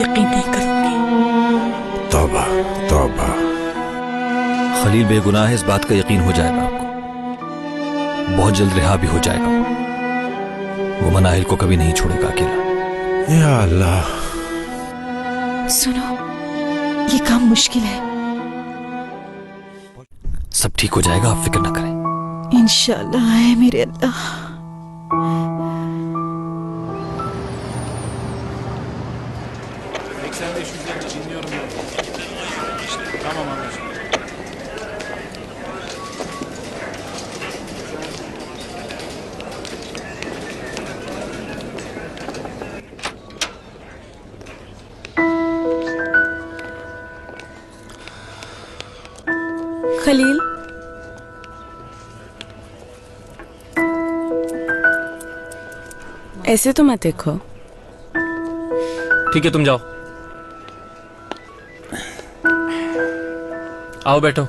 यकीन नहीं करूंगी। तौबा तौबा। खलील बेगुनाह है, इस बात का यकीन हो जाएगा आपको। बहुत जल्द रिहा भी हो जाएगा। वो मनाहिल को कभी नहीं छोड़ेगा अकेला। या अल्लाह। सुनो, ये काम मुश्किल है। सब ठीक हो जाएगा, आप फिक्र ना करें। इंशाअल्लाह है मेरे अल्लाह। खलील, ऐसे तो मत देखो। ठीक है, तुम जाओ। आओ बैठो।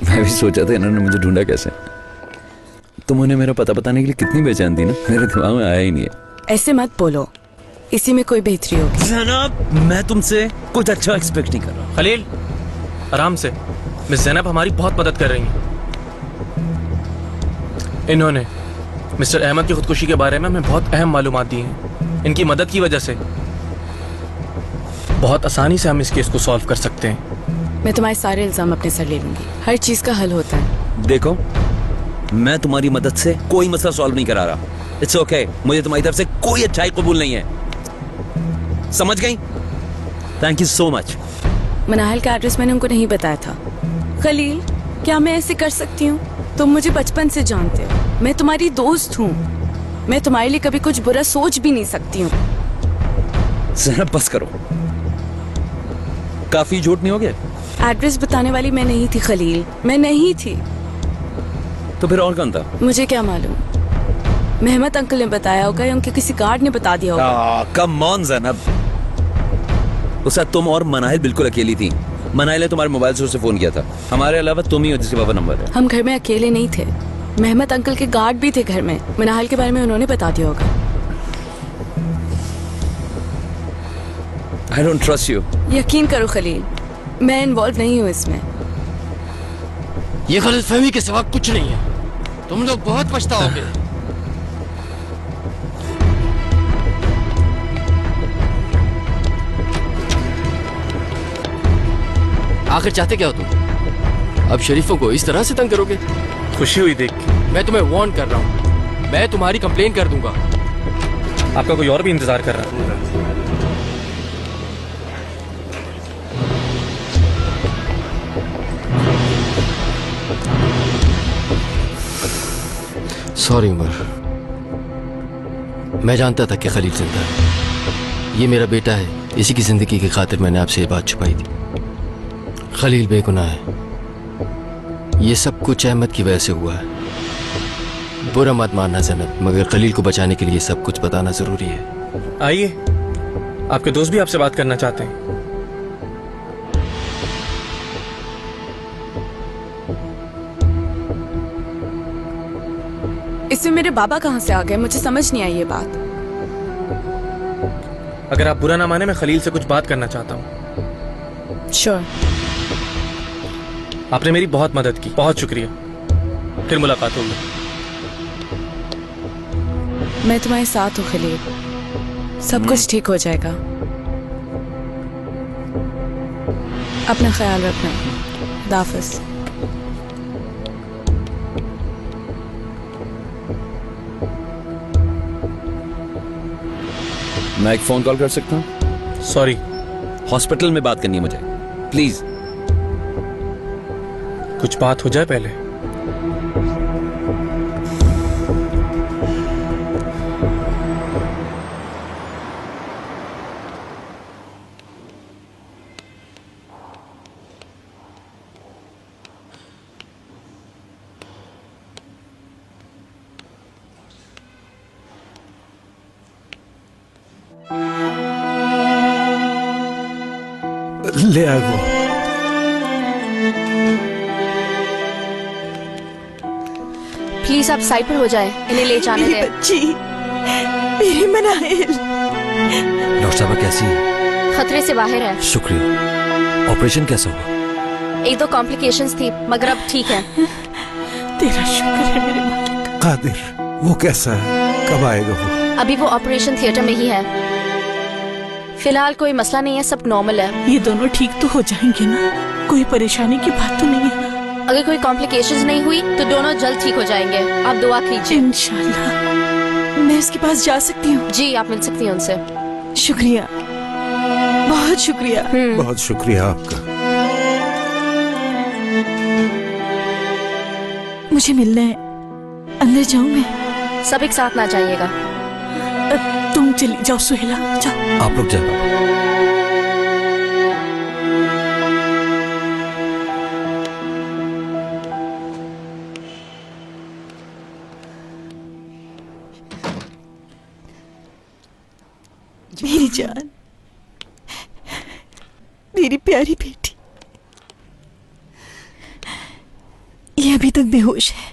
मैं भी सोचा था इन्होंने मुझे ढूंढा कैसे। तुम उन्हें मेरा पता बताने के लिए कितनी बेचैन थी ना, मेरे दिमाग में आया ही नहीं है। ऐसे मत बोलो, इसी में कोई बेहतरी होगी। जनाब, मैं तुमसे कुछ अच्छा एक्सपेक्ट नहीं कर रहा। खलील, आराम से। मिस ज़ैनब हमारी बहुत मदद कर रही हैं। इन्होंने मिस्टर अहमद की खुदकुशी के बारे में हमें बहुत अहम मालूमात दी हैं। इनकी मदद की वजह से बहुत आसानी से हम इस केस को सॉल्व कर सकते हैं। मैं तुम्हारे सारे इल्जाम अपने सर ले लूंगी। हर चीज का हल होता है। देखो, मैं तुम्हारी मदद से कोई मसला सॉल्व नहीं करा रहा। इट्स ओके, मुझे तुम्हारी तरफ से कोई अच्छाई कबूल नहीं है, समझ गई? Thank you so much. Manahil का एड्रेस मैंने उनको नहीं बताया था। खलील, क्या मैं ऐसे कर सकती हूँ? तुम मुझे बचपन से जानते हो, मैं तुम्हारी दोस्त हूँ। मैं तुम्हारे लिए कभी कुछ बुरा सोच भी नहीं सकती हूँ। जरा बस करो, काफी झूठ नहीं हो गया? एड्रेस बताने वाली मैं नहीं थी खलील, मैं नहीं थी। तो फिर और कौन था? मुझे क्या मालूम, मेहमद अंकल ने बताया होगा या उनके किसी गार्ड ने बता दिया होगा। कम ऑन ज़ैनब, उस साथ तुम और मनाहिल बिल्कुल अकेली थी। मनाहिल ने तुम्हारे मोबाइल से उसे फोन किया था। हमारे अलावा तुम ही हो जिसके पास नंबर है। हम घर में अकेले नहीं थे, मेहमद अंकल के गार्ड भी थे घर में। मनाहिल के बारे में उन्होंने बता दिया होगा। I don't trust you. यकीन करो खलील, मैं इन्वॉल्व नहीं हूँ इसमें। ये गलतफहमी के सिवा कुछ नहीं है। तुम लोग बहुत पछताओगे। आखिर चाहते क्या हो तुम? अब शरीफों को इस तरह से तंग करोगे? खुशी हुई देख के। मैं तुम्हें वार्न कर रहा हूँ, मैं तुम्हारी कंप्लेन कर दूंगा। आपका कोई और भी इंतजार कर रहा है। सॉरी उमर, मैं जानता था कि खलील जिंदा है। ये मेरा बेटा है, इसी की जिंदगी की खातिर मैंने आपसे ये बात छुपाई थी। खलील बेगुनाह है। ये सब कुछ अहमद की वजह से हुआ है। बुरा मत मानना ज़ैनब, मगर खलील को बचाने के लिए सब कुछ बताना जरूरी है। आइए, आपके दोस्त भी आपसे बात करना चाहते हैं। इसमें मेरे बाबा कहाँ से आ गए? मुझे समझ नहीं आई ये बात। अगर आप बुरा ना माने, मैं खलील से कुछ बात करना चाहता हूँ। श्योर। आपने मेरी बहुत मदद की, बहुत शुक्रिया। फिर मुलाकात होगी। मैं तुम्हारे साथ हूँ खलील, सब कुछ ठीक हो जाएगा। अपना ख्याल रखना। खुदा हाफिज़। मैं एक फोन कॉल कर सकता हूँ? सॉरी, हॉस्पिटल में बात करनी है मुझे, प्लीज। कुछ बात हो जाए पहले। ले आए वो। प्लीज आप साइड पर हो जाएं, इन्हें ले जाने मेरी दें। बच्ची, मेरी मनाहिल। डॉक्टर साहब कैसी है? खतरे से बाहर है। शुक्रिया। ऑपरेशन कैसा हुआ? एक दो कॉम्प्लिकेशंस थी मगर अब ठीक है। तेरा शुक्र है मेरे मालिक। कादिर, वो कैसा है? कब आएगा वो? अभी वो ऑपरेशन थिएटर में ही है। फिलहाल कोई मसला नहीं है, सब नॉर्मल है। ये दोनों ठीक तो हो जाएंगे ना? कोई परेशानी की बात तो नहीं है ना? अगर कोई कॉम्प्लिकेशंस नहीं हुई तो दोनों जल्द ठीक हो जाएंगे। आप दुआ कीजिए। इंशाल्लाह। मैं उसके पास जा सकती हूँ? जी आप मिल सकती हैं उनसे। शुक्रिया, बहुत शुक्रिया। बहुत शुक्रिया आपका। मुझे मिलना है, अंदर जाऊं मैं? सब एक साथ ना जाइएगा। तुम चली जाओ सुहेला, जाओ। आप लोग जाए बाबा। मेरी जान, मेरी प्यारी बेटी, ये अभी तक बेहोश है।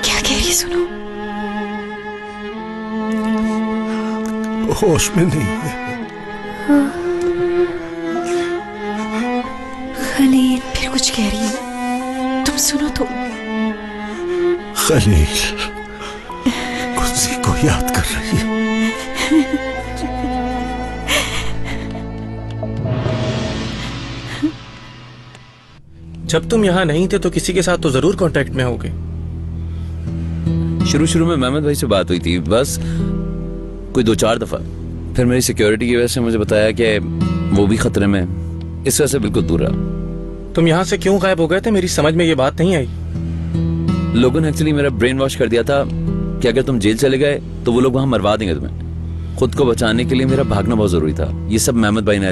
क्या कह रही सुनो? होश में नहीं है। खलील फिर कुछ कह रही है, तुम सुनो तो। खलील किसी को याद कर रही है। जब तुम यहाँ नहीं थे तो किसी के साथ तो जरूर कांटेक्ट में होगे। शुरू में मेहमद भाई से बात हुई थी, बस कोई 2-4 दफा। फिर मेरी सिक्योरिटी की वजह से मुझे बताया कि वो भी खतरे में, इस वजह से बिल्कुल दूर रहा। तुम यहाँ से क्यों गायब हो गए थे? मेरी समझ में ये बात नहीं आई। लोगों ने एक्चुअली मेरा ब्रेन वॉश कर दिया था कि अगर तुम जेल चले गए तो वो लोग वहां मरवा देंगे तुम्हें। खुद को बचाने के लिए मेरा भागना बहुत जरूरी था। ये सब मेहमद भाई ने